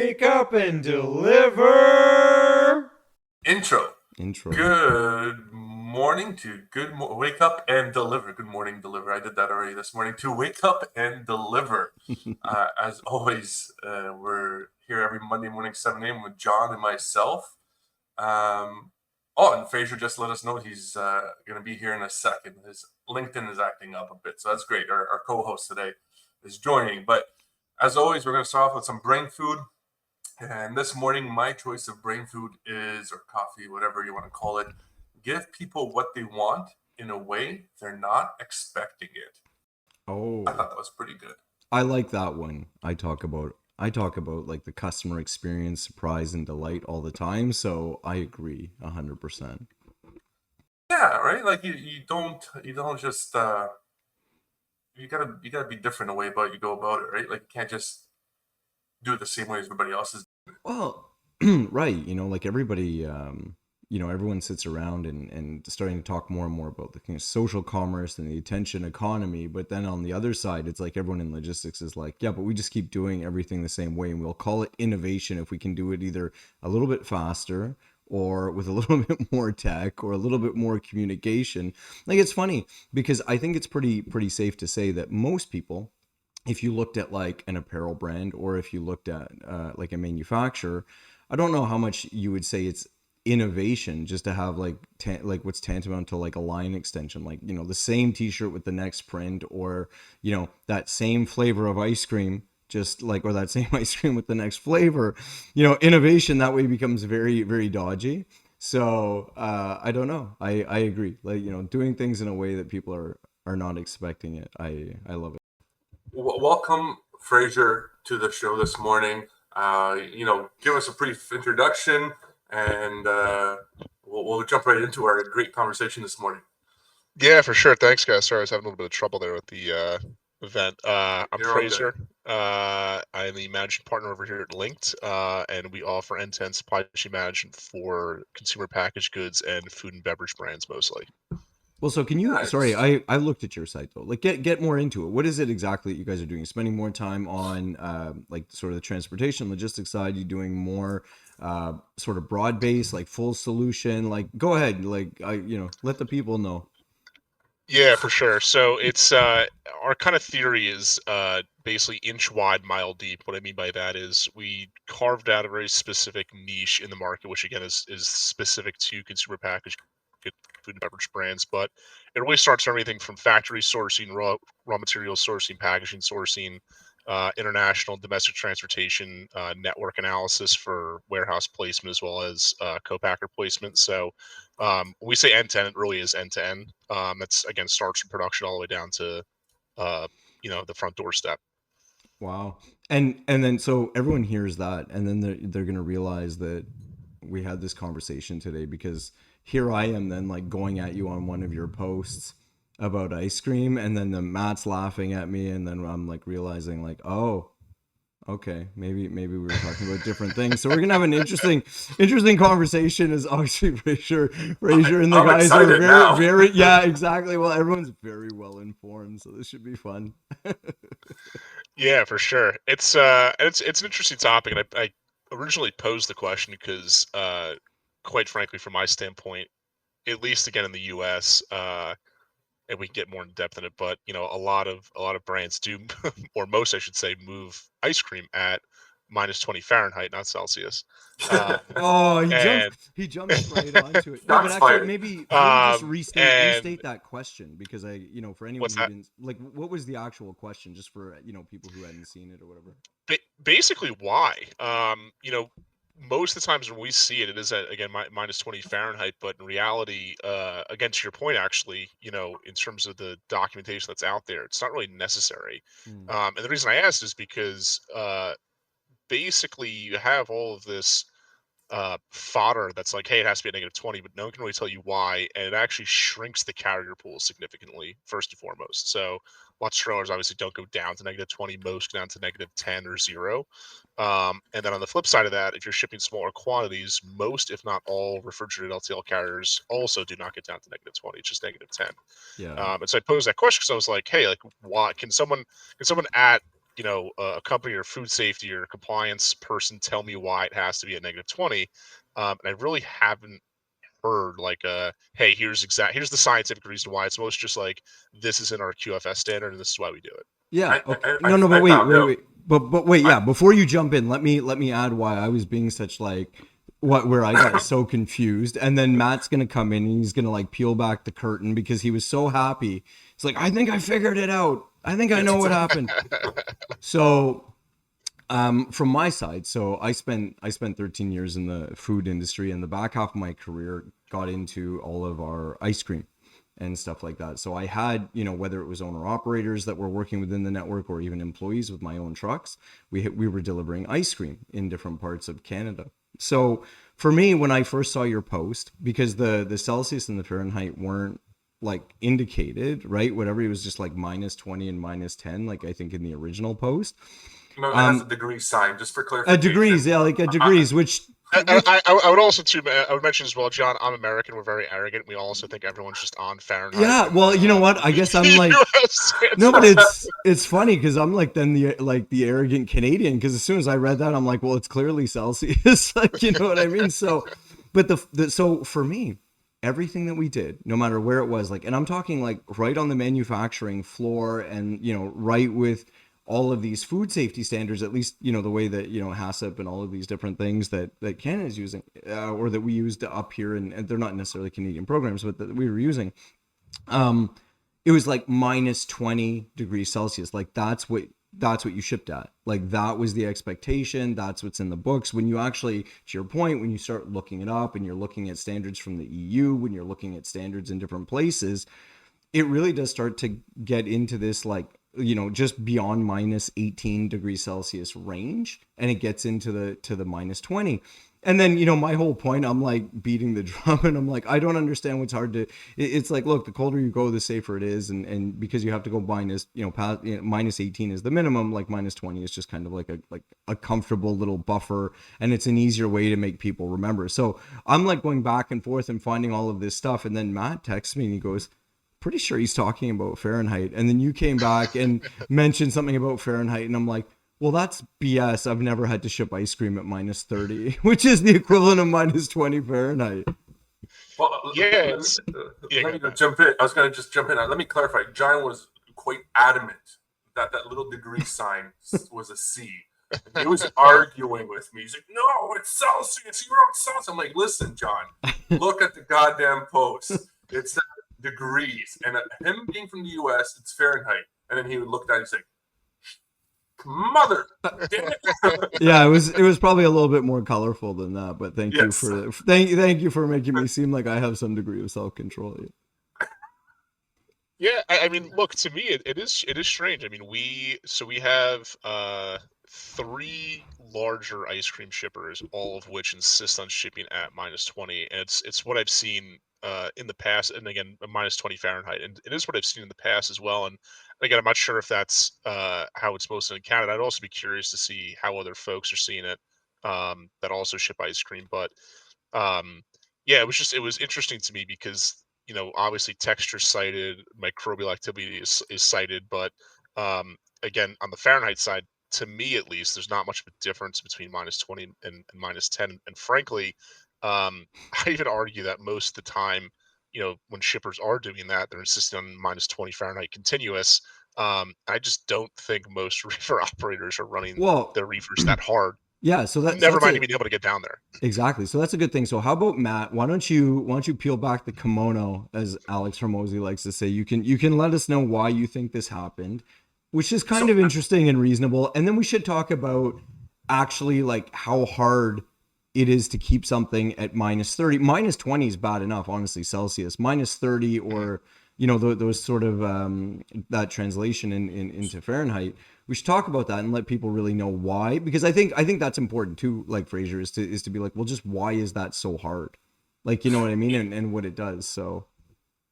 Wake up and deliver. Intro. Intro. Good morning to wake up and deliver. Good morning, deliver. I did that already this morning. To wake up and deliver. As always, we're here every Monday morning, 7 a.m. with John and myself. And Frazer just let us know he's going to be here in a second. His LinkedIn is acting up a bit, so that's great. Our co-host today is joining. But as always, we're going to start off with some brain food. And this morning, my choice of brain food is, or coffee, whatever you want to call it, give people what they want in a way they're not expecting it. Oh, I thought that was pretty good. I like that one. I talk about like the customer experience, surprise and delight all the time. So I agree 100%. Yeah, right. Like you don't just you gotta be different in the way about you go about it, right? Like you can't just do it the same way as everybody else is. Well, right. Like everybody, everyone sits around and starting to talk more and more about the kind of social commerce and the attention economy. But then on the other side, it's like everyone in logistics is like, yeah, but we just keep doing everything the same way. And we'll call it innovation if we can do it either a little bit faster or with a little bit more tech or a little bit more communication. Like it's funny because I think it's pretty safe to say that most people, if you looked at like an apparel brand or if you looked at like a manufacturer, I don't know how much you would say it's innovation just to have like what's tantamount to like a line extension, like the same t-shirt with the next print, or that same flavor of ice cream, just like, or that same ice cream with the next flavor. Innovation that way becomes very, very dodgy. So I don't know. I agree, like doing things in a way that people are not expecting it. I love it. Welcome, Frazer, to the show this morning. Give us a brief introduction, and we'll jump right into our great conversation this morning. Yeah, for sure. Thanks, guys. Sorry, I was having a little bit of trouble there with the event. I'm You're all good. Frazer. I'm the managing partner over here at Linkt, and we offer end-to-end supply chain management for consumer packaged goods and food and beverage brands mostly. Well, so can you, Nice. sorry, I looked at your site though, like get more into it. What is it exactly that you guys are doing? Spending more time on like sort of the transportation logistics side? You doing more sort of broad base, like full solution? Like go ahead, like let the people know. Yeah, for sure. So it's our kind of theory is basically inch wide, mile deep. What I mean by that is we carved out a very specific niche in the market, which again is specific to consumer packaged good food and beverage brands. But it really starts from everything from factory sourcing, raw material sourcing, packaging sourcing, international, domestic transportation, network analysis for warehouse placement, as well as co-packer placement. So when we say end to end, it really is end to end. That's again starts from production all the way down to the front doorstep. Wow. And then so everyone hears that, and then they're gonna realize that we had this conversation today, because here I am then like going at you on one of your posts about ice cream, and then Matt's laughing at me, and then I'm like realizing like, oh, okay, maybe we were talking about different things. So we're gonna have an interesting conversation. As obviously Frazer and the guys are very yeah, exactly. Well, everyone's very well informed, so this should be fun. Yeah, for sure. It's an interesting topic, and I originally posed the question because quite frankly, from my standpoint, at least again in the U.S. And we can get more in depth in it, but a lot of brands do, or most I should say, move ice cream at -20 Fahrenheit, not Celsius. Oh, and he jumps right onto it. No, but actually, maybe just restate that question, because for anyone What's who that? didn't, like, what was the actual question, just for people who hadn't seen it or whatever. Basically, why? Most of the times when we see it, it is at again -20 Fahrenheit. But in reality, again to your point, actually, in terms of the documentation that's out there, it's not really necessary. And the reason I asked is because basically you have all of this fodder that's like, hey, it has to be at -20, but no one can really tell you why, and it actually shrinks the carrier pool significantly, first and foremost. So lots of trailers obviously don't go down to -20, most go down to -10 or 0. And then on the flip side of that, if you're shipping smaller quantities, most, if not all, refrigerated LTL carriers also do not get down to -20, it's just -10. Yeah. And so I posed that question because I was like, hey, like, why can someone at a company or food safety or compliance person tell me why it has to be at -20. And I really haven't heard like hey, here's the scientific reason why. It's most just like, this is in our QFS standard and this is why we do it. Yeah. I, Okay. I, I No, but I wait, found wait, out. wait. But wait, I, yeah. Before you jump in, let me add why I was being such like where I got so confused. And then Matt's gonna come in and he's gonna like peel back the curtain because he was so happy. It's like, I think I figured it out. I think I know what happened. So from my side, so I spent 13 years in the food industry, and the back half of my career got into all of our ice cream and stuff like that. So I had, whether it was owner operators that were working within the network or even employees with my own trucks, we were delivering ice cream in different parts of Canada. So for me, when I first saw your post, because the Celsius and the Fahrenheit weren't like indicated, right? Whatever, it was just like -20 and -10, like I think in the original post. no, it has a Um, degree sign, just for a degrees, clarification. yeah, like a I, degrees, which I would also too. I would mention as well, John. I'm American. We're very arrogant. We also think everyone's just on Fahrenheit, yeah. and Well, you know what? I guess I'm like, U.S. stands no, but for. it's funny because I'm like then the arrogant Canadian, because as soon as I read that, I'm like, well, it's clearly Celsius, like, you know what I mean? So, but so for me, everything that we did, no matter where it was, like, and I'm talking like right on the manufacturing floor, and right with all of these food safety standards, at least the way that HACCP and all of these different things that Canada is using, or that we used up here, and they're not necessarily Canadian programs, but that we were using. Um, it was like -20 degrees Celsius. Like that's what you shipped at. Like that was the expectation. That's what's in the books. When you actually, to your point, when you start looking it up and you're looking at standards from the EU, when you're looking at standards in different places, it really does start to get into this like just beyond -18 degrees Celsius range, and it gets into the -20. And then my whole point, I'm like beating the drum, and I'm like, I don't understand what's hard to it's like, look, the colder you go, the safer it is, and because you have to go minus past, -18 is the minimum, like -20 is just kind of like a comfortable little buffer, and it's an easier way to make people remember. So I'm like going back and forth and finding all of this stuff, and then Matt texts me and he goes, pretty sure he's talking about Fahrenheit. And then you came back and mentioned something about Fahrenheit. And I'm like, well, that's BS. I've never had to ship ice cream at -30, which is the equivalent of -20 Fahrenheit. well, Yeah, it's yeah. let Go me ahead, Matt. jump in. I was going to just jump in. Let me clarify. John was quite adamant that that little degree sign was a C. And he was arguing with me. He's like, "No, it's Celsius. You wrote Celsius." I'm like, "Listen, John, look at the goddamn post. It's degrees." And him being from the U.S., it's Fahrenheit. And then he would look at it and say, "Mother, damn it!" Yeah, it was probably a little bit more colorful than that, but thank you Yes. for thank you for making me seem like I have some degree of self-control. Yeah, I mean, look, to me, it is strange. I mean, we have three larger ice cream shippers, all of which insist on shipping at -20, and it's what I've seen in the past, and again, a -20 Fahrenheit, and it is what I've seen in the past as well. And again, I'm not sure if that's how it's posted in Canada. I'd also be curious to see how other folks are seeing it, that also ship ice cream, but um, yeah, it was interesting to me because obviously texture cited, microbial activity is cited, but again, on the Fahrenheit side, to me at least, there's not much of a difference between -20 and -10. And frankly, I even argue that most of the time, when shippers are doing that, they're insisting on -20 Fahrenheit continuous. I just don't think most reefer operators are running Well, their reefers that hard. yeah, so Never that's mind a being able to get down there. exactly. So that's a good thing. So how about Matt? Why don't you peel back the kimono, as Alex Hormozy likes to say? You can let us know why you think this happened, which is kind So of interesting and reasonable. And then we should talk about actually like how hard it is to keep something at -30. -20 is bad enough, honestly, Celsius. -30, Mhm. or those sort of that translation into Fahrenheit. We should talk about that and let people really know why, because I think that's important too, like Fraser, is to be like, well, just why is that so hard, like, you know what I mean, and what it does. So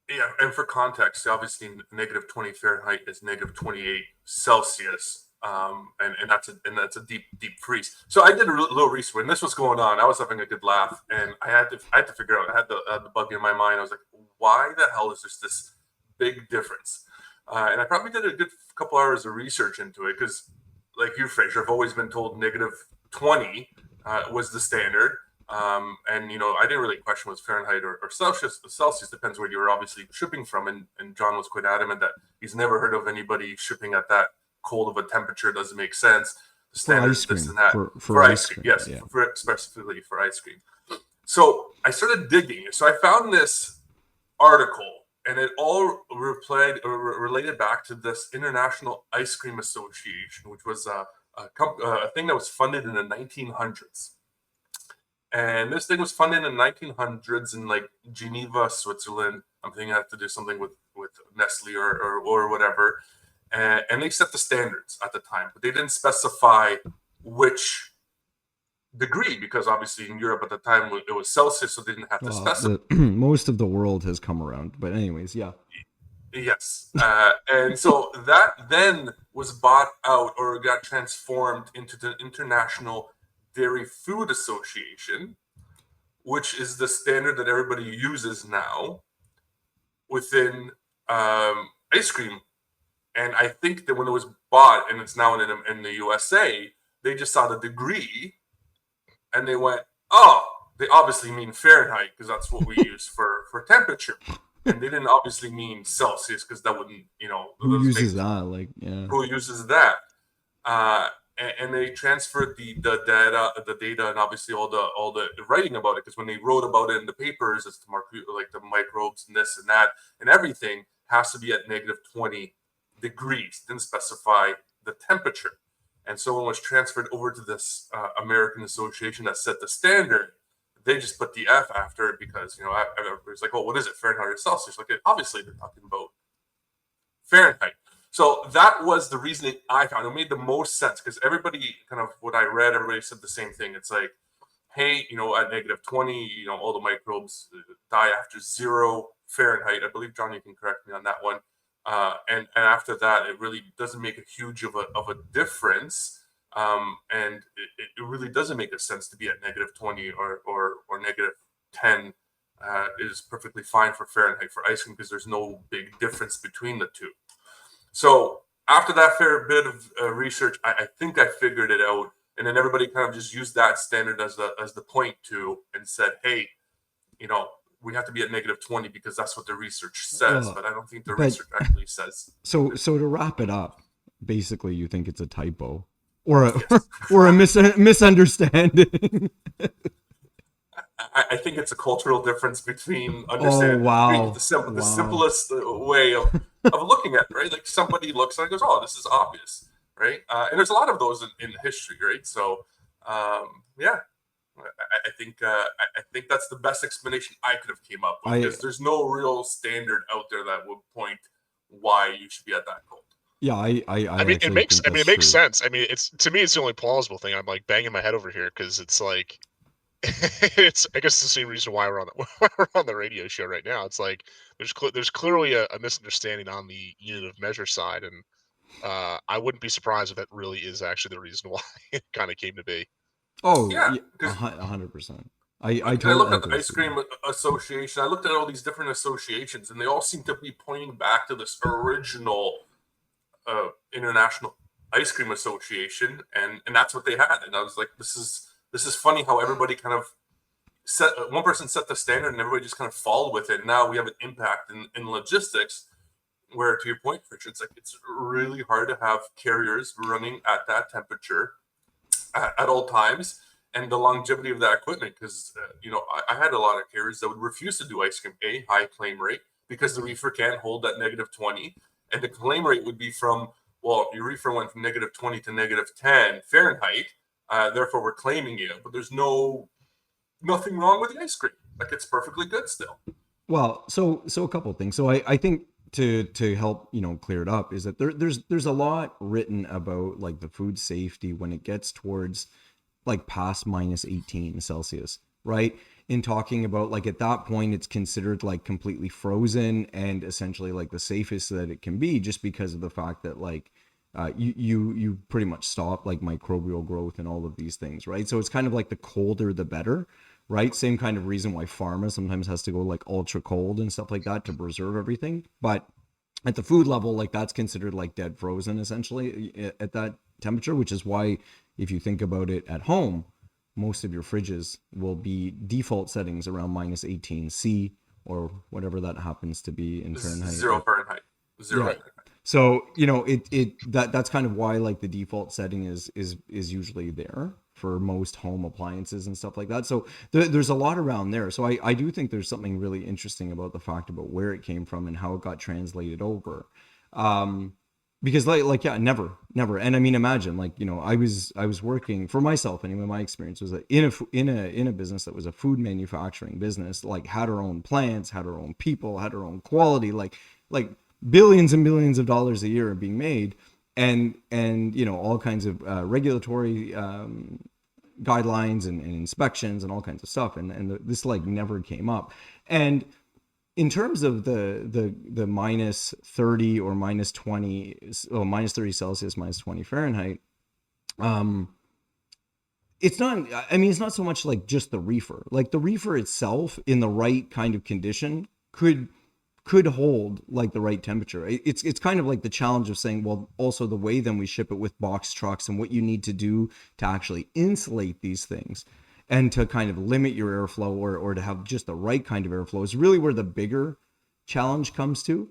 yeah, and for context, obviously -20 Fahrenheit is -28 Celsius, and that's a deep freeze. So I did a little research when this was going on. I was having a good laugh, and I had to figure out. I had the bug in my mind. I was like, why the hell is this big difference? And I probably did a good couple hours of research into it because like you, Fraser, I've always been told -20 was the standard. And I didn't really question was Fahrenheit or Celsius. Celsius depends where you were obviously shipping from, and John was quite adamant that he's never heard of anybody shipping at that cold of a temperature. Doesn't make sense. The For standard ice is this cream. and that For ice ice cream. cream. Yes, Yeah. specifically for ice cream. So I started digging. So I found this article, and it all related back to this International Ice Cream Association, which was a thing that was funded in the 1900s. And this thing was funded in the 1900s in like Geneva, Switzerland. I'm thinking I have to do something with Nestle or whatever. And they set the standards at the time, but they didn't specify which degree, because obviously in Europe at the time it was Celsius, so they didn't have to specify. Most of the world has come around, but anyways, yeah. Yes. And so that then was bought out or got transformed into the International Dairy Food Association, which is the standard that everybody uses now within ice cream. And I think that when it was bought, and it's now in the USA, they just saw the degree and they went, oh, they obviously mean Fahrenheit because that's what we use for temperature. And they didn't obviously mean Celsius because that wouldn't, Who uses that? Like, yeah. Who uses that? And they transferred the data, and obviously all the writing about it, because when they wrote about it in the papers, it's like the microbes and this and that and everything has to be at -20 degrees. Didn't specify the temperature, and so when it was transferred over to this American association that set the standard, they just put the F after it because it's like, oh, what is it, Fahrenheit or Celsius? Like, obviously they're talking about Fahrenheit. So that was the reasoning I found. It made the most sense because everybody, kind of what I read, everybody said the same thing. It's like, hey, at -20, all the microbes die after 0 Fahrenheit. I believe, John, you can correct me on that one. And after that, it really doesn't make a huge of a difference. And it really doesn't make a sense to be at -20 or -10. Is perfectly fine for Fahrenheit for ice cream because there's no big difference between the two. So after that fair bit of research, I think I figured it out, and then everybody kind of just used that standard as the point to, and said, hey, we have to be at -20 because that's what the research says, but I don't think the research actually says. So to wrap it up, basically, you think it's a typo or a misunderstanding. I think it's a cultural difference between understanding the simplest way of looking at it, right? Like somebody looks and goes, oh, this is obvious, right? And there's a lot of those in history, right? So, yeah, I think that's the best explanation I could have came up with, because there's no real standard out there that would point why you should be at that cold. Yeah, I mean, it makes true. sense. I mean, to me, it's the only plausible thing. I'm like banging my head over here because it's like, it's, I guess, the same reason why we're on the radio show right now. It's like there's clearly a misunderstanding on the unit of measure side, and I wouldn't be surprised if that really is actually the reason why it kind of came to be. Oh yeah, 100%. I looked at the Ice Cream Association. I looked at all these different associations, and they all seem to be pointing back to this original International Ice Cream Association, and that's what they had. And I was like, this is funny how everybody kind of one person set the standard and everybody just kind of followed with it. Now we have an impact in logistics, where, to your point, Richard, it's really hard to have carriers running at that temperature at all times, and the longevity of that equipment. Because I had a lot of carriers that would refuse to do ice cream, high claim rate, because the reefer can't hold that -20, and the claim rate would be from, well, your reefer went from -20 to -10 Fahrenheit. Therefore, we're claiming you, but there's nothing wrong with the ice cream. Like, it's perfectly good still. Well, so a couple of things. So I think to help clear it up is that there's a lot written about like the food safety when it gets towards like past -18 Celsius, right? In talking about like at that point it's considered like completely frozen and essentially like the safest that it can be, just because of the fact that like you pretty much stop like microbial growth and all of these things, right? So it's kind of like the colder the better, right? Same kind of reason why pharma sometimes has to go like ultra cold and stuff like that to preserve everything. But at the food level, like that's considered like dead frozen essentially at temperature, which is why if you think about it at home, most of your fridges will be default settings around minus 18 C or whatever that happens to be in Fahrenheit. Zero Fahrenheit. Zero Yeah. Fahrenheit. So, you know, that's kind of why like the default setting is usually there for most home appliances and stuff like that. So there's a lot around there. So I do think there's something really interesting about the fact about where it came from and how it got translated over. Because yeah, never. And I mean, imagine like, you know, I was working for myself anyway. My experience was that in a business that was a food manufacturing business, like had our own plants, had our own people, had our own quality, like billions and billions of dollars a year are being made, and you know, all kinds of regulatory guidelines and inspections and all kinds of stuff, and this like never came up. And in terms of the minus 30 or minus 20, well, minus 30 Celsius, minus 20 Fahrenheit, it's not, I mean, it's not so much like just the reefer. Like the reefer itself in the right kind of condition could hold like the right temperature. It's kind of like the challenge of saying, well, also the way then we ship it with box trucks and what you need to do to actually insulate these things and to kind of limit your airflow or to have just the right kind of airflow is really where the bigger challenge comes to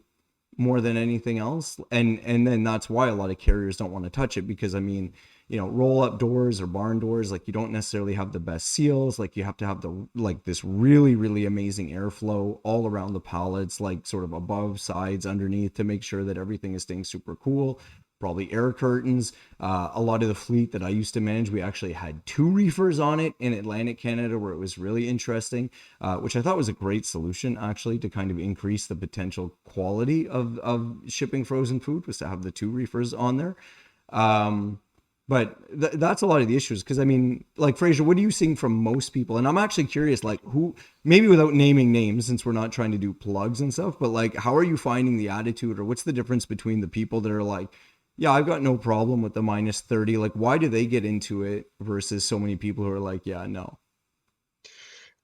more than anything else. And then that's why a lot of carriers don't want to touch it, because I mean, you know, roll up doors or barn doors, like you don't necessarily have the best seals. Like you have to have the, like this really, really amazing airflow all around the pallets, like sort of above, sides, underneath, to make sure that everything is staying super cool. Probably air curtains. A lot of the fleet that I used to manage, we actually had 2 reefers on it in Atlantic Canada, where it was really interesting, which I thought was a great solution actually to kind of increase the potential quality of shipping frozen food, was to have the 2 reefers on there. But that's a lot of the issues, because I mean, like Frazer, what are you seeing from most people? And I'm actually curious, like who, maybe without naming names, since we're not trying to do plugs and stuff, but like, how are you finding the attitude, or what's the difference between the people that are like, yeah, I've got no problem with the minus 30. Like, why do they get into it versus so many people who are like, yeah, no.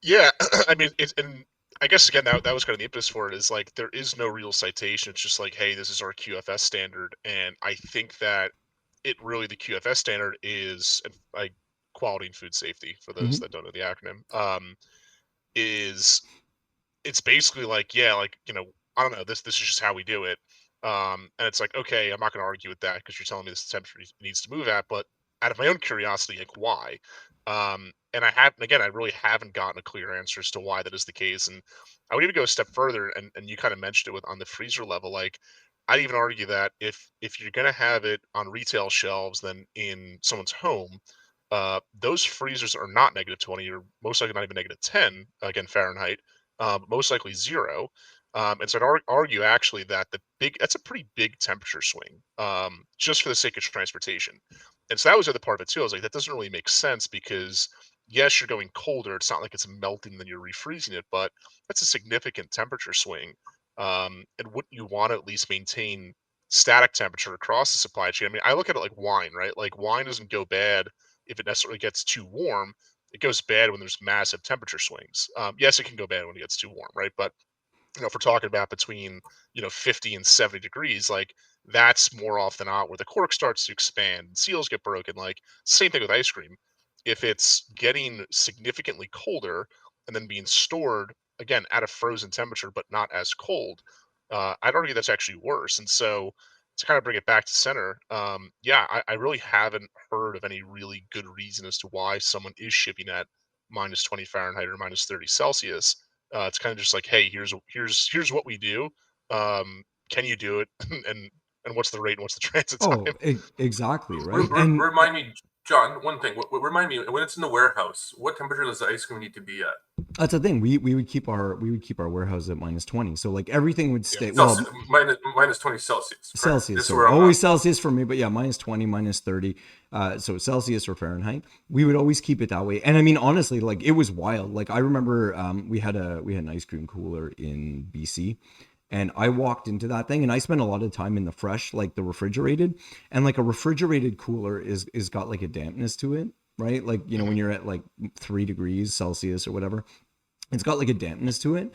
Yeah, I mean, and I guess again that was kind of the impetus for it, is like there is no real citation. It's just like, hey, this is our QFS standard, and I think that the QFS standard is like quality and food safety, for those Mm-hmm. that don't know the acronym. Is it's basically like, yeah, like, you know, I don't know, this is just how we do it. And it's like, okay, I'm not going to argue with that because you're telling me this temperature needs to move at, but out of my own curiosity, like why? And again, I really haven't gotten a clear answer as to why that is the case. And I would even go a step further, and you kind of mentioned it with on the freezer level. Like, I'd even argue that if you're going to have it on retail shelves, then in someone's home, those freezers are not -20, or most likely not even -10, again Fahrenheit, most likely 0. And so I'd argue actually that that's a pretty big temperature swing, just for the sake of transportation. And so that was the other part of it too. I was like, that doesn't really make sense, because yes, you're going colder. It's not like it's melting, then you're refreezing it, but that's a significant temperature swing. And wouldn't you want to at least maintain static temperature across the supply chain? I mean, I look at it like wine, right? Like wine doesn't go bad if it necessarily gets too warm. It goes bad when there's massive temperature swings. Yes, it can go bad when it gets too warm, right? But if we're talking about between 50 and 70 degrees, like that's more often not where the cork starts to expand and seals get broken. Like same thing with ice cream. If it's getting significantly colder and then being stored again at a frozen temperature but not as cold, I'd argue that's actually worse. And so to kind of bring it back to center, yeah, I really haven't heard of any really good reason as to why someone is shipping at -20 Fahrenheit or -30 Celsius. It's kind of just like, hey, here's what we do. Can you do it? And what's the rate and what's the transit Oh, time? exactly. Right. And Remind me, John, one thing. Remind me, when it's in the warehouse, what temperature does the ice cream need to be at? that's the thing. We would keep our warehouse at minus 20. So like everything would Yeah. stay, Celsius, well, minus 20 Celsius, correct? Celsius. This is So where I'm always Celsius for me, but yeah, minus 20, minus 30. So Celsius or Fahrenheit. We would always keep it that way. And I mean, honestly, like it was wild. Like I remember we had an ice cream cooler in BC. And I walked into that thing and I spent a lot of time in the fresh, like the refrigerated. And like a refrigerated cooler is got like a dampness to it, right? Like, you know, when Mhm. you're at like 3 degrees Celsius or whatever, it's got like a dampness to it.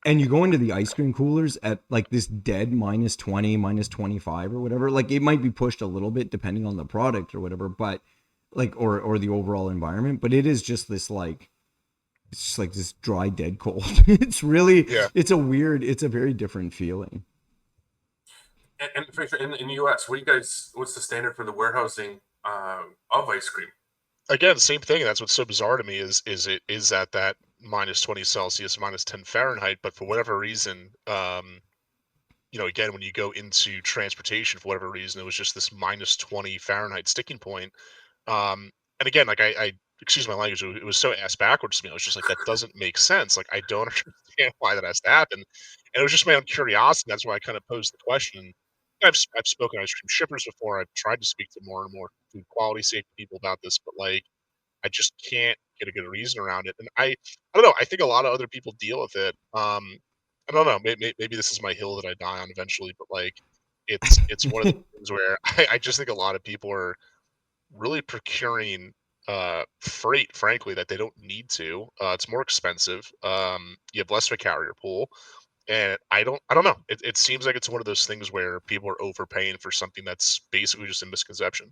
and you go into the ice cream coolers at like this dead -20, -25 or whatever. Like it might be pushed a little bit depending on the product or whatever, but like or the overall environment, but it is just this like it's just like this dry dead cold. It's really Yeah. it's a very different feeling. And Fraser, in the U.S., what's the standard for the warehousing of ice cream? Again, same thing. That's what's so bizarre to me is it is at that -20 Celsius, -10 Fahrenheit, but for whatever reason, again, when you go into transportation, for whatever reason, it was just this -20 Fahrenheit sticking point. And again, like I excuse my language, it was so ass backwards to me. I was just like, that doesn't make sense. Like I don't understand why that has to happen. And it was just my own curiosity. That's why I kind of posed the question. I've spoken to ice cream shippers before. I've tried to speak to more and more food quality safety people about this, but like I just can't get a good reason around it. And I don't know. I think a lot of other people deal with it. I don't know. Maybe this is my hill that I die on eventually, but like it's one of the things where I just think a lot of people are really procuring freight, frankly, that they don't need to. It's more expensive. You have less of a carrier pool, and I don't know. It seems like it's one of those things where people are overpaying for something that's basically just a misconception.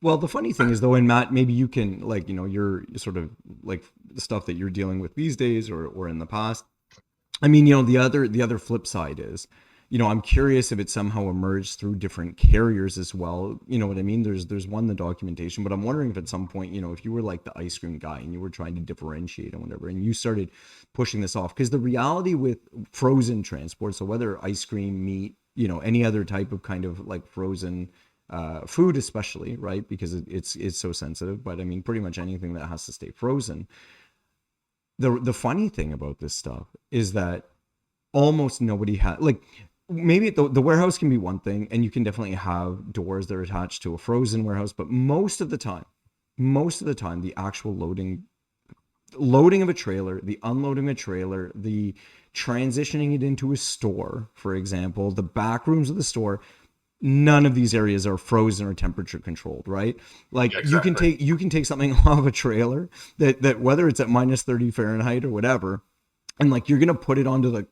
Well, the funny thing is though, and Matt, maybe you can like, your sort of like the stuff that you're dealing with these days or in the past. I mean, the other flip side is, I'm curious if it somehow emerged through different carriers as well. You know what I mean? There's one the documentation, but I'm wondering if at some point, if you were like the ice cream guy and you were trying to differentiate and whatever, and you started pushing this off, because the reality with frozen transport, so whether ice cream, meat, any other type of kind of like frozen food, especially, right? Because it's so sensitive. But I mean, pretty much anything that has to stay frozen. The funny thing about this stuff is that almost nobody has like maybe the warehouse can be one thing and you can definitely have doors that are attached to a frozen warehouse, but most of the time the actual loading of a trailer, the unloading of a trailer, the transitioning it into a store, for example, the back rooms of the store, none of these areas are frozen or temperature controlled, right? Like Yeah, Exactly. you can take something off a trailer that whether it's at -30 Fahrenheit or whatever, and like you're gonna put it onto the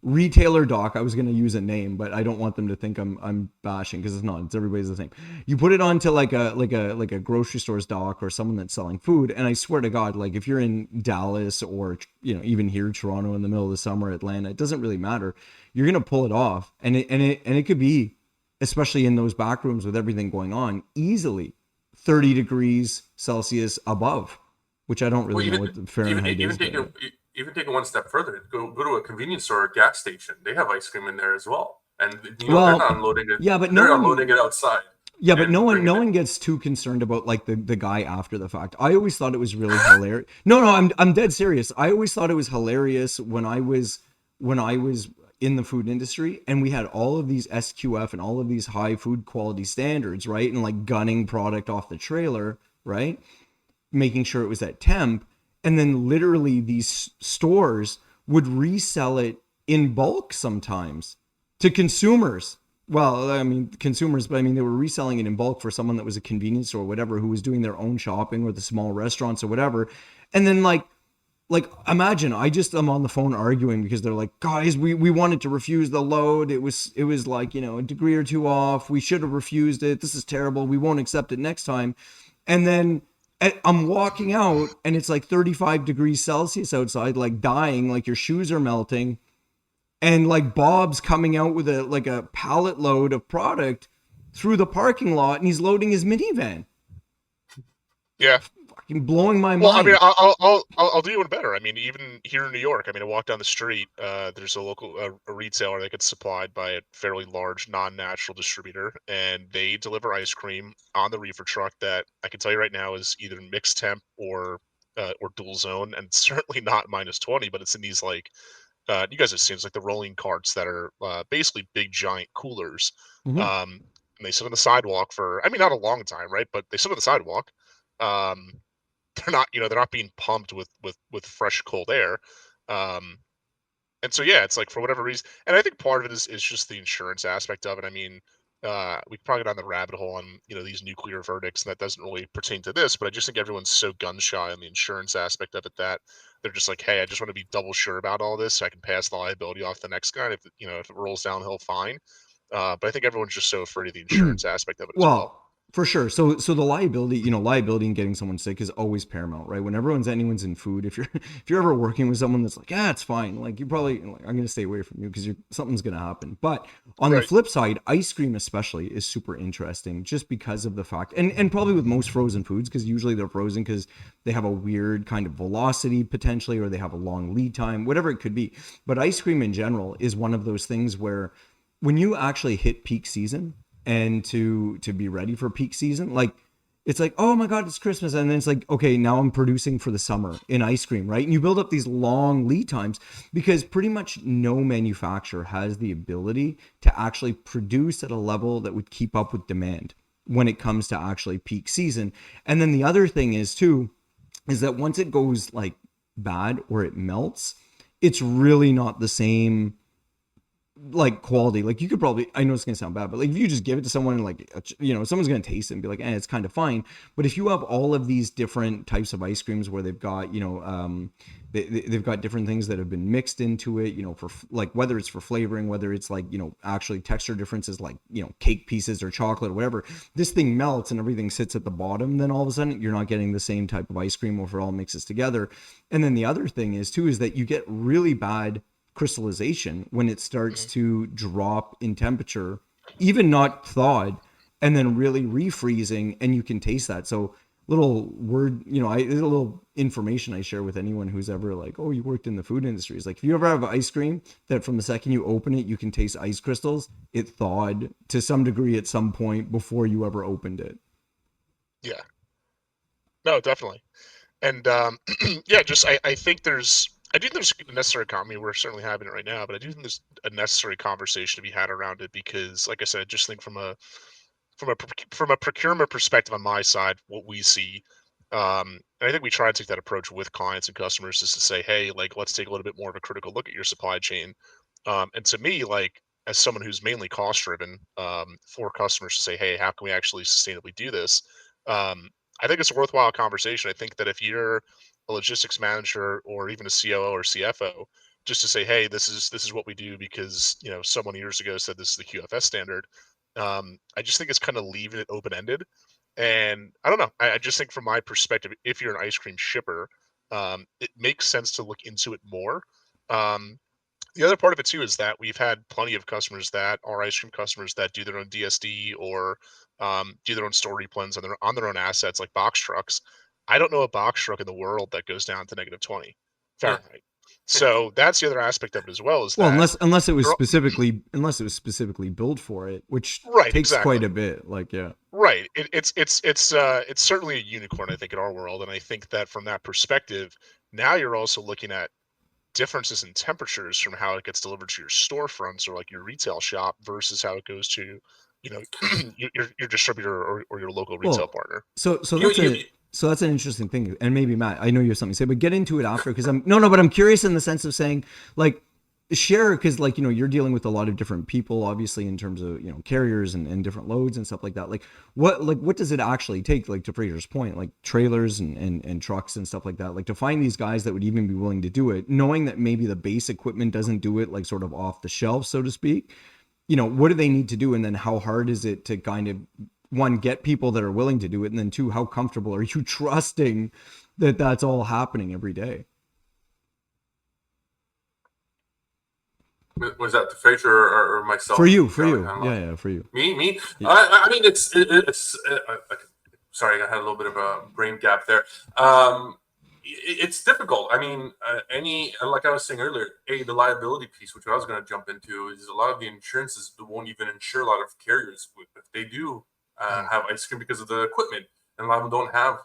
retailer dock. I was gonna use a name, but I don't want them to think I'm bashing, because it's not. It's everybody's the same. You put it onto like a grocery store's dock or someone that's selling food, and I swear to God, like if you're in Dallas or even here Toronto in the middle of the summer, Atlanta, it doesn't really matter. You're gonna pull it off, and it could be, especially in those back rooms with everything going on, easily 30 degrees Celsius above, which I don't Well, really know what the even Fahrenheit even is, take but it even take it one step further. Go to a convenience store or a gas station. They have ice cream in there as well, and they're well, not unloading it. yeah, but no They're one. unloading it outside Yeah, but no and one bringing no it. one gets too concerned about like the guy after the fact. I always thought it was really hilarious. No, I'm dead serious. I always thought it was hilarious when I was in the food industry and we had all of these SQF and all of these high food quality standards, right? And like gunning product off the trailer, right? Making sure it was at temp, and then literally these stores would resell it in bulk sometimes to consumers. Well, I mean consumers, but I mean they were reselling it in bulk for someone that was a convenience store or whatever who was doing their own shopping, or the small restaurants or whatever. And then like imagine I just am on the phone arguing because they're like, guys, we wanted to refuse the load. It was like, a degree or two off. We should have refused it. This is terrible. We won't accept it next time. And then I'm walking out and it's like 35 degrees Celsius outside, like dying, like your shoes are melting. And like Bob's coming out with a pallet load of product through the parking lot and he's loading his minivan. yeah. Fucking blowing my Well, I mean, mind. I'll do you one better. I mean, even here in New York, I mean, I walk down the street. There's a local a retailer that gets supplied by a fairly large non-natural distributor, and they deliver ice cream on the reefer truck that I can tell you right now is either mixed temp or dual zone, and certainly not -20. But it's in these like you guys have seen it's like the rolling carts that are basically big giant coolers. Mm-hmm. And they sit on the sidewalk for, I mean, not a long time, right? But they sit on the sidewalk. Um, they're not being pumped with fresh cold air. Um, and so yeah, it's like for whatever reason, and I think part of it is just the insurance aspect of it. I mean, we probably got on the rabbit hole on these nuclear verdicts, and that doesn't really pertain to this, but I just think everyone's so gun shy on the insurance aspect of it that they're just like, hey, I just want to be double sure about all this so I can pass the liability off to the next guy. And if it rolls downhill, fine. But I think everyone's just so afraid of the insurance aspect of it as well. Well, for sure. So the liability, liability in getting someone sick is always paramount, right? When anyone's in food, if you're ever working with someone that's like, yeah, it's fine, like you probably, like, I'm gonna stay away from you because something's gonna happen. But on the Right. flip side, ice cream especially is super interesting just because of the fact, and probably with most frozen foods, because usually they're frozen because they have a weird kind of velocity potentially, or they have a long lead time, whatever it could be. But ice cream in general is one of those things where when you actually hit peak season and to be ready for peak season, like it's like, oh my god, it's Christmas, and then it's like, okay, now I'm producing for the summer in ice cream, right? And you build up these long lead times because pretty much no manufacturer has the ability to actually produce at a level that would keep up with demand when it comes to actually peak season. And then the other thing is too, is that once it goes like bad or it melts, it's really not the same like quality. Like you could probably, I know it's gonna sound bad, but like if you just give it to someone and like someone's gonna taste it and be like, it's kind of fine. But if you have all of these different types of ice creams where they've got they've got different things that have been mixed into it, for like whether it's for flavoring, whether it's like actually texture differences, like cake pieces or chocolate or whatever, this thing melts and everything sits at the bottom, then all of a sudden you're not getting the same type of ice cream if it all mixes together. And then the other thing is too, is that you get really bad crystallization when it starts to drop in temperature, even not thawed, and then really refreezing, and you can taste that. So little word, a little information I share with anyone who's ever like, oh, you worked in the food industry, is like, if you ever have ice cream that from the second you open it, you can taste ice crystals, it thawed to some degree at some point before you ever opened it. Yeah. No, definitely. And yeah, just I think I do think there's a necessary we're certainly having it right now, but I do think there's a necessary conversation to be had around it because, like I said, I just think from a procurement perspective on my side, what we see, and I think we try to take that approach with clients and customers is to say, hey, like let's take a little bit more of a critical look at your supply chain. And to me, like as someone who's mainly cost driven, for customers to say, hey, how can we actually sustainably do this? Um, I think it's a worthwhile conversation. I think that if you're a logistics manager or even a COO or CFO, just to say, hey, this is what we do because someone years ago said this is the QFS standard. I just think it's kind of leaving it open ended. And I don't know. I just think from my perspective, if you're an ice cream shipper, it makes sense to look into it more. Um, the other part of it too is that we've had plenty of customers that are ice cream customers that do their own DSD or do their own store replens on their own assets like box trucks. I don't know a box truck in the world that goes down to -20 Yeah. Fahrenheit. So that's the other aspect of it as well is Well, that unless it was they're all- specifically built for it, which right, takes quite exactly. a bit. Like, yeah. Right. It's certainly a unicorn, I think, in our world, and I think that from that perspective, now you're also looking at differences in temperatures from how it gets delivered to your storefronts or like your retail shop versus how it goes to, you know, your distributor or your local retail Well, partner. so You, that's you, a so that's an interesting thing. And maybe Matt, I know you have something to say, but get into it after because I'm no, but I'm curious in the sense of saying like share because like you're dealing with a lot of different people obviously in terms of carriers and different loads and stuff like that. What does it actually take, like to Fraser's point, like trailers and trucks and stuff like that, like to find these guys that would even be willing to do it, knowing that maybe the base equipment doesn't do it, like sort of off the shelf, so to speak. What do they need to do? And then how hard is it to kind of, one, get people that are willing to do it? And then two, how comfortable are you trusting that that's all happening every day? was that the Fraser or For myself? you, You for kind of, you. Yeah, yeah, for you. Me. Yeah. I mean, it's. Sorry, I had a little bit of a brain gap there. It's difficult. I mean, like I was saying earlier, the liability piece, which I was going to jump into, is a lot of the insurances won't even insure a lot of carriers if they do Mhm. have ice cream because of the equipment, and a lot of them don't have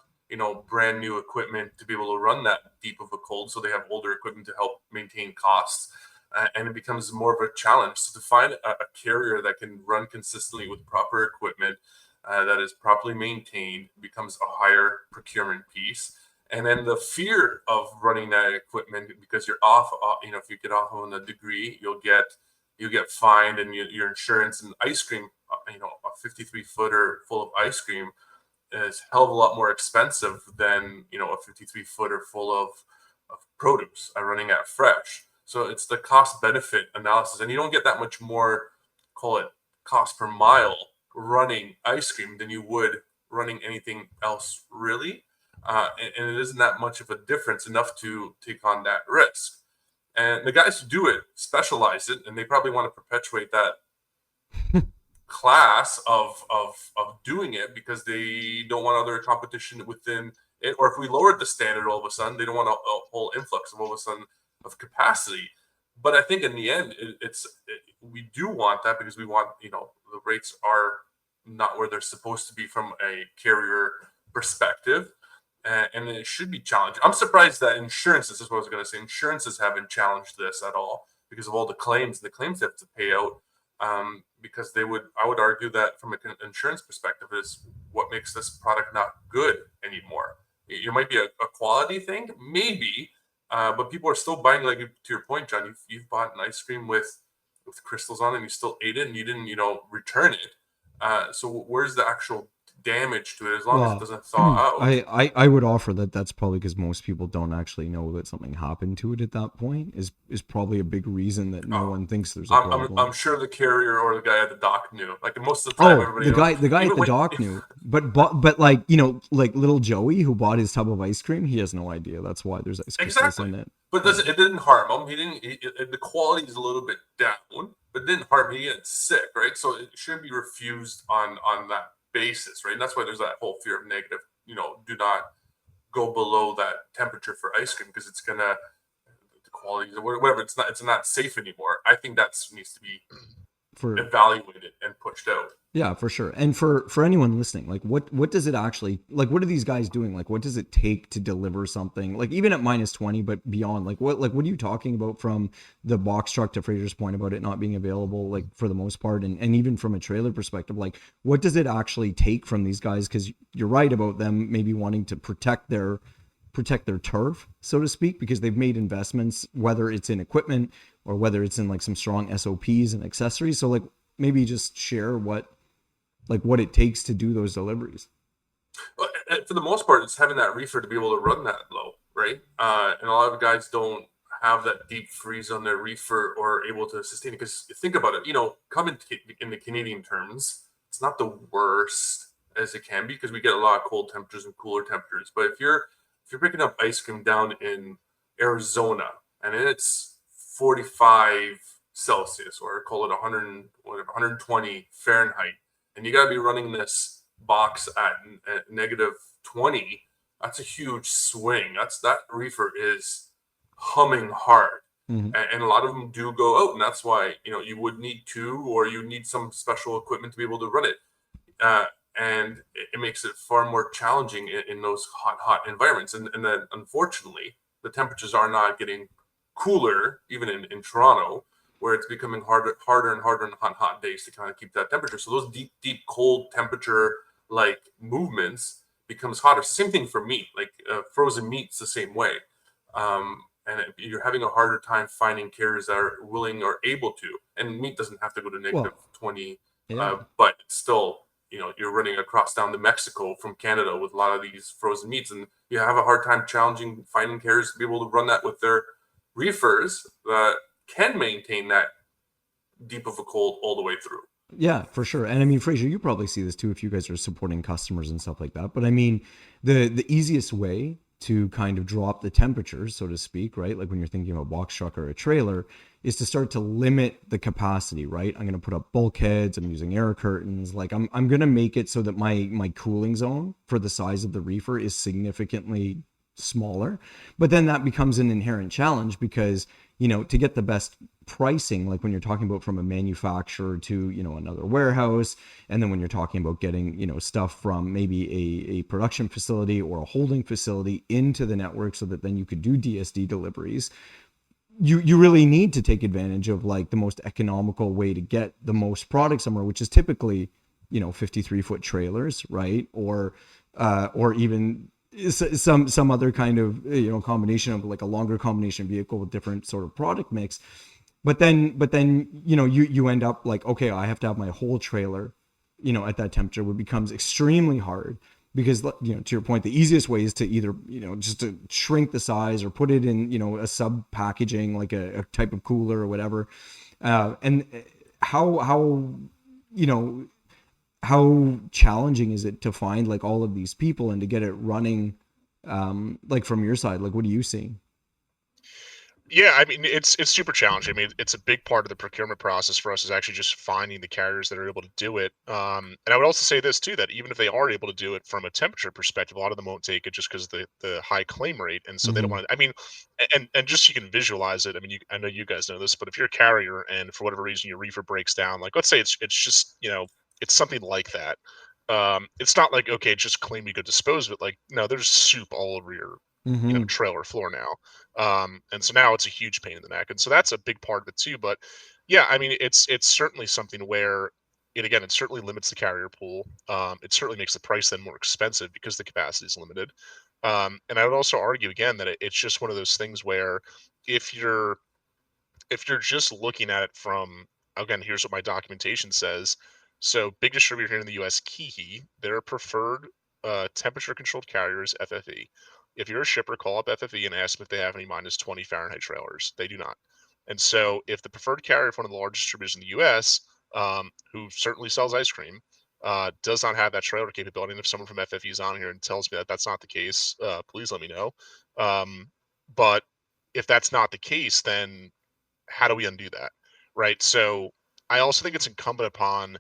brand new equipment to be able to run that deep of a cold, so they have older equipment to help maintain costs. And it becomes more of a challenge. So to find a carrier that can run consistently with proper equipment that is properly maintained becomes a higher procurement piece. And then the fear of running that equipment because you're off, if you get off on a degree, you'll get fined, and your insurance and ice cream a 53 footer full of ice cream is a hell of a lot more expensive than a 53 footer full of produce running at fresh. So it's the cost benefit analysis, and you don't get that much more, call it cost per mile, running ice cream than you would running anything else, really. And it isn't that much of a difference enough to take on that risk. And the guys who do it specialize it, and they probably want to perpetuate that class of doing it because they don't want other competition within it. Or if we lowered the standard all of a sudden, they don't want a whole influx of all of a sudden of capacity. But I think in the end, we do want that because we want, the rates are not where they're supposed to be from a carrier perspective. And it should be challenged. I'm surprised that insurances, is what I was going to say, insurances haven't challenged this at all because of all the claims they have to pay out. Because I would argue that from an insurance perspective is what makes this product not good anymore. It might be a quality thing, maybe, but people are still buying, like to your point, John, you've bought an ice cream with crystals on it and you still ate it and you didn't, return it. So where's the actual damage to it as long as it doesn't thaw out? I would offer that that's probably because most people don't actually know that something happened to it at that point is probably a big reason that no one thinks there's a problem. I'm sure the carrier or the guy at the dock knew. Like most of the time, everybody the guy at the dock knew, but like like little Joey who bought his tub of ice cream, he has no idea. That's why there's ice crystals in it. But it didn't harm him. The quality is a little bit down, but it didn't harm him. He gets sick, right? So it shouldn't be refused on that basis, right? And that's why there's that whole fear of negative, do not go below that temperature for ice cream because it's gonna, the quality or whatever, it's not safe anymore. I think that needs to be evaluated and pushed out. Yeah, for sure. And for anyone listening, like what does it actually, like what are these guys doing? Like what does it take to deliver something? Like even at -20, but beyond, what are you talking about from the box truck to Frazer's point about it not being available, like for the most part, and even from a trailer perspective, like what does it actually take from these guys? Because you're right about them maybe wanting to protect their turf, so to speak, because they've made investments, whether it's in equipment or whether it's in like some strong SOPs and accessories. So like maybe just share what it takes to do those deliveries. Well, for the most part, it's having that reefer to be able to run that low, right? And a lot of guys don't have that deep freeze on their reefer or able to sustain it. Because think about it, coming in the Canadian terms, it's not the worst as it can be because we get a lot of cold temperatures and cooler temperatures. But if you're picking up ice cream down in Arizona and it's 45 Celsius or call it 120 Fahrenheit, and you got to be running this box at -20, that's a huge swing. That reefer is humming hard. Mm-hmm. And a lot of them do go out, and that's why you would need or you need some special equipment to be able to run it. And it makes it far more challenging in those hot environments. And then unfortunately, the temperatures are not getting cooler, even in Toronto, where it's becoming harder and harder on hot days to kind of keep that temperature. So those deep cold temperature like movements becomes hotter. Same thing for meat, like frozen meat's the same way. And you're having a harder time finding carriers that are willing or able to. And meat doesn't have to go to -20, but it's still, you're running across down to Mexico from Canada with a lot of these frozen meats, and you have a hard time finding carriers to be able to run that with their reefers that can maintain that deep of a cold all the way through. Yeah, for sure. And I mean, Frazer, you probably see this too if you guys are supporting customers and stuff like that. But I mean, the easiest way to kind of drop the temperatures, so to speak, right? Like when you're thinking about a box truck or a trailer, is to start to limit the capacity, right? I'm going to put up bulkheads. I'm using air curtains. Like I'm going to make it so that my cooling zone for the size of the reefer is significantly smaller. But then that becomes an inherent challenge because, to get the best pricing, like when you're talking about from a manufacturer to, another warehouse, and then when you're talking about getting, stuff from maybe a production facility or a holding facility into the network so that then you could do DSD deliveries, you really need to take advantage of like the most economical way to get the most product somewhere, which is typically, 53-foot trailers, right? Or even some other kind of combination of like a longer combination vehicle with different sort of product mix. But then you end up like, okay, I have to have my whole trailer at that temperature would becomes extremely hard, because to your point, the easiest way is to either just to shrink the size or put it in a sub packaging, like a type of cooler or whatever. And how you know how challenging is it to find like all of these people and to get it running, like from your side? Like, what are you seeing? Yeah, I mean, it's super challenging. I mean, it's a big part of the procurement process for us is actually just finding the carriers that are able to do it. And I would also say this too, that even if they are able to do it from a temperature perspective, a lot of them won't take it just because the high claim rate, and so they don't Mm-hmm. want to. I mean, and just so you can visualize it. I mean, I know you guys know this, but if you're a carrier and for whatever reason your reefer breaks down, like let's say it's just it's something like that. It's not like okay, just claim you could dispose of it. Like no, there's soup all over your Mm-hmm. trailer floor now. And so now it's a huge pain in the neck, and so that's a big part of it too. But yeah, I mean, it's certainly something where it certainly limits the carrier pool. It certainly makes the price then more expensive because the capacity is limited. And I would also argue again that it's just one of those things where if you're if you're just looking at it from, again, here's what my documentation says. So big distributor here in the US, Kihi, their preferred temperature controlled carrier is FFE. If you're a shipper, call up FFE and ask them if they have any -20 Fahrenheit trailers. They do not. And so if the preferred carrier of one of the largest distributors in the US, who certainly sells ice cream, does not have that trailer capability, and if someone from FFE is on here and tells me that that's not the case, please let me know. But if that's not the case, then how do we undo that? Right. So I also think it's incumbent upon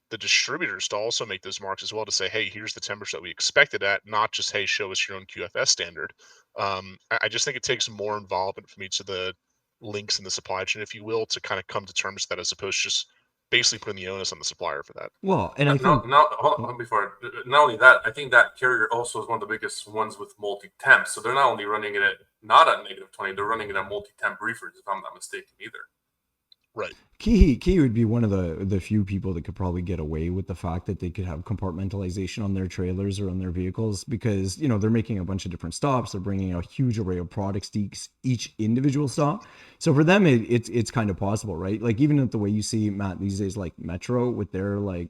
the distributors to also make those marks as well to say, hey, here's the temperature that we expected at, not just, hey, show us your own QFS standard. I just think it takes more involvement from each of the links in the supply chain, if you will, to kind of come to terms with that as opposed to just basically putting the onus on the supplier for that. Well, and I No, think, no, hold oh, on before. Not only that, I think that carrier also is one of the biggest ones with multi-temp. So they're not only running it at not at -20, they're running it at multi-temp reefers, if I'm not mistaken, either. Right. Key would be one of the few people that could probably get away with the fact that they could have compartmentalization on their trailers or on their vehicles, because they're making a bunch of different stops. They're bringing a huge array of products to each individual stop. So for them, it's kind of possible, right? Like even at the way you see, Matt, these days, like Metro with their like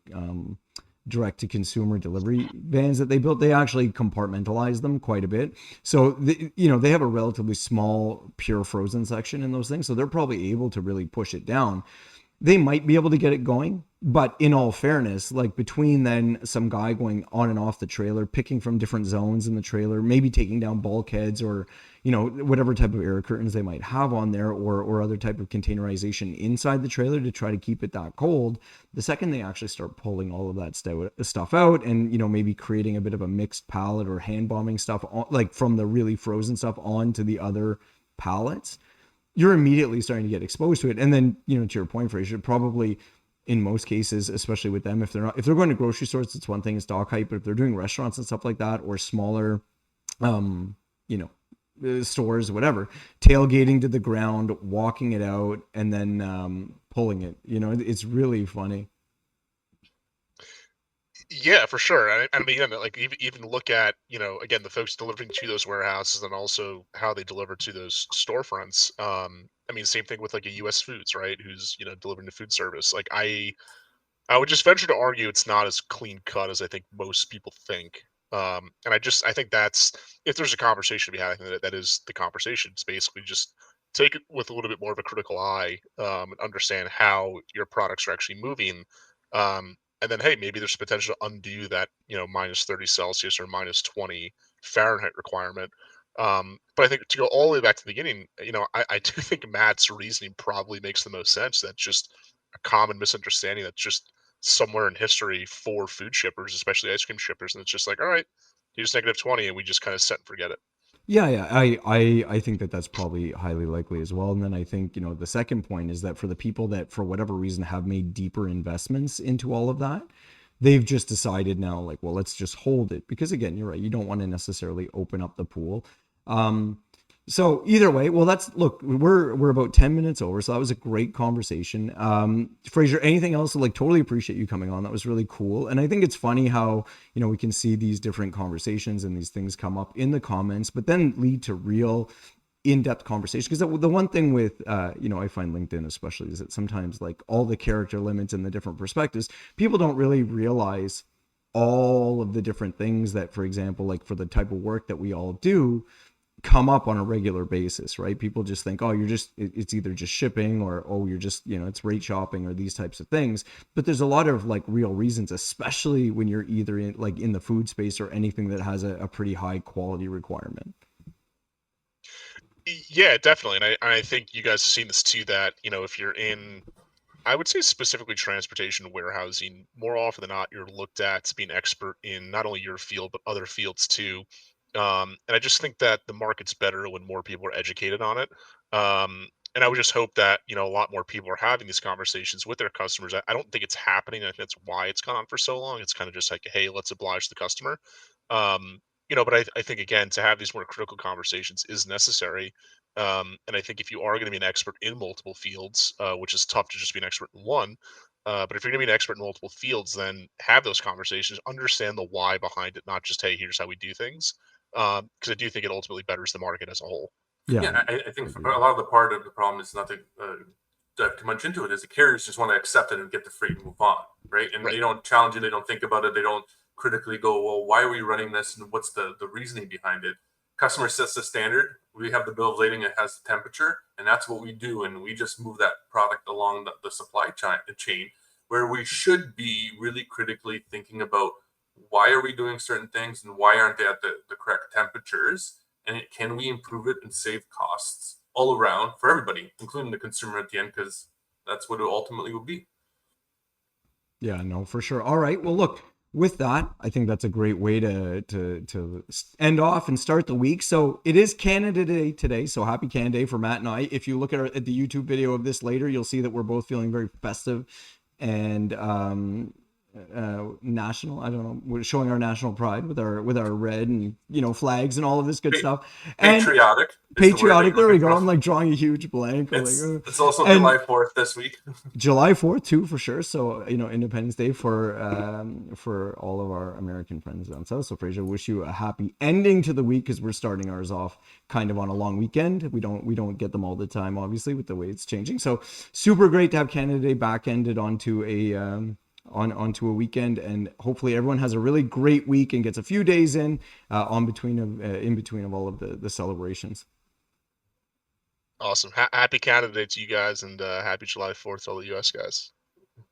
direct to consumer delivery vans that they built, they actually compartmentalize them quite a bit. So they have a relatively small pure frozen section in those things, so they're probably able to really push it down. They might be able to get it going, but in all fairness, like between then some guy going on and off the trailer, picking from different zones in the trailer, maybe taking down bulkheads or whatever type of air curtains they might have on there, or other type of containerization inside the trailer to try to keep it that cold, the second they actually start pulling all of that stuff out and maybe creating a bit of a mixed pallet or hand bombing stuff on, like from the really frozen stuff onto the other pallets, you're immediately starting to get exposed to it. And then, to your point, Fraser, probably in most cases, especially with them, if they're going to grocery stores, it's one thing, it's dog height, but if they're doing restaurants and stuff like that, or smaller, you know, stores, whatever, tailgating to the ground, walking it out, and then pulling it, it's really funny. Yeah, for sure. I mean, again, like even look at again the folks delivering to those warehouses and also how they deliver to those storefronts. I mean, same thing with like a U.S. Foods, right? Who's delivering to food service. Like I would just venture to argue it's not as clean cut as I think most people think. And I think that's if there's a conversation to be had, I think that is the conversation. It's basically just take it with a little bit more of a critical eye, and understand how your products are actually moving. And then, hey, maybe there's potential to undo that, -30 Celsius or -20 Fahrenheit requirement. But I think to go all the way back to the beginning, I do think Matt's reasoning probably makes the most sense. That's just a common misunderstanding that's just somewhere in history for food shippers, especially ice cream shippers, and it's just like, all right, here's -20, and we just kind of set and forget it. Yeah, I think that that's probably highly likely as well. And then I think, the second point is that for the people that for whatever reason have made deeper investments into all of that, they've just decided now, like, well, let's just hold it, because again, you're right, you don't want to necessarily open up the pool. Um, so either way, well, look, we're about 10 minutes over, so that was a great conversation. Fraser, anything else? Like, totally appreciate you coming on. That was really cool. And I think it's funny how, we can see these different conversations and these things come up in the comments, but then lead to real in-depth conversation. Because the one thing with I find LinkedIn especially is that sometimes like all the character limits and the different perspectives, people don't really realize all of the different things that, for example, like for the type of work that we all do, come up on a regular basis, right? People just think, oh, it's either just shipping, or, oh, you're just, it's rate shopping, or these types of things. But there's a lot of like real reasons, especially when you're either in the food space or anything that has a pretty high quality requirement. Yeah, definitely. And I think you guys have seen this too, that, if you're in, I would say specifically transportation and warehousing, more often than not, you're looked at to be an expert in not only your field, but other fields too. And I just think that the market's better when more people are educated on it. And I would just hope that, a lot more people are having these conversations with their customers. I don't think it's happening. I think that's why it's gone on for so long. It's kind of just like, hey, let's oblige the customer. But I think, again, to have these more critical conversations is necessary. And I think if you are going to be an expert in multiple fields, which is tough to just be an expert in one, but if you're going to be an expert in multiple fields, then have those conversations, understand the why behind it, not just, hey, here's how we do things. Because I do think it ultimately betters the market as a whole. Yeah, Yeah, I think I for agree. a lot of the part of the problem is not to dive too much into it. Is the carriers just want to accept it and get the freight and move on, right? And they Right. don't challenge it. They don't think about it. They don't critically go, well, why are we running this, and what's the reasoning behind it? Customer sets the standard. We have the bill of lading. It has the temperature, and that's what we do. And we just move that product along the supply chain, where we should be really critically thinking about why are we doing certain things and why aren't they at the correct temperatures, and can we improve it and save costs all around for everybody, including the consumer at the end, because that's what it ultimately will be. Yeah, no, for sure. All right. Well, look, with that, I think that's a great way to end off and start the week. So it is Canada Day today. So happy Canada Day for Matt and I. If you look at the YouTube video of this later, you'll see that we're both feeling very festive and national. I don't know. We're showing our national pride with our red and flags and all of this good stuff. And Patriotic is the word that patriotic. you're There we looking go. for. I'm like drawing a huge blank. I'm like, It's also and July 4th this week. July 4th too, for sure. So Independence Day for all of our American friends down south. So Fraser, wish you a happy ending to the week, because we're starting ours off kind of on a long weekend. We don't get them all the time, obviously, with the way it's changing. So super great to have Canada Day back ended onto a weekend, and hopefully everyone has a really great week and gets a few days in between of all of the celebrations. Awesome. Happy Canada Day to you guys, and happy July 4th to all the US guys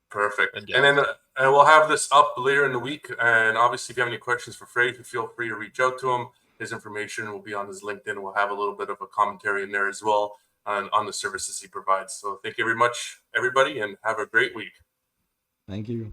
Perfect. and And gals. then we'll have this up later in the week. And obviously, if you have any questions for Fraser, feel free to reach out to him. His information will be on his LinkedIn. We'll have a little bit of a commentary in there as well on the services he provides. So thank you very much, everybody, and have a great week. Thank you.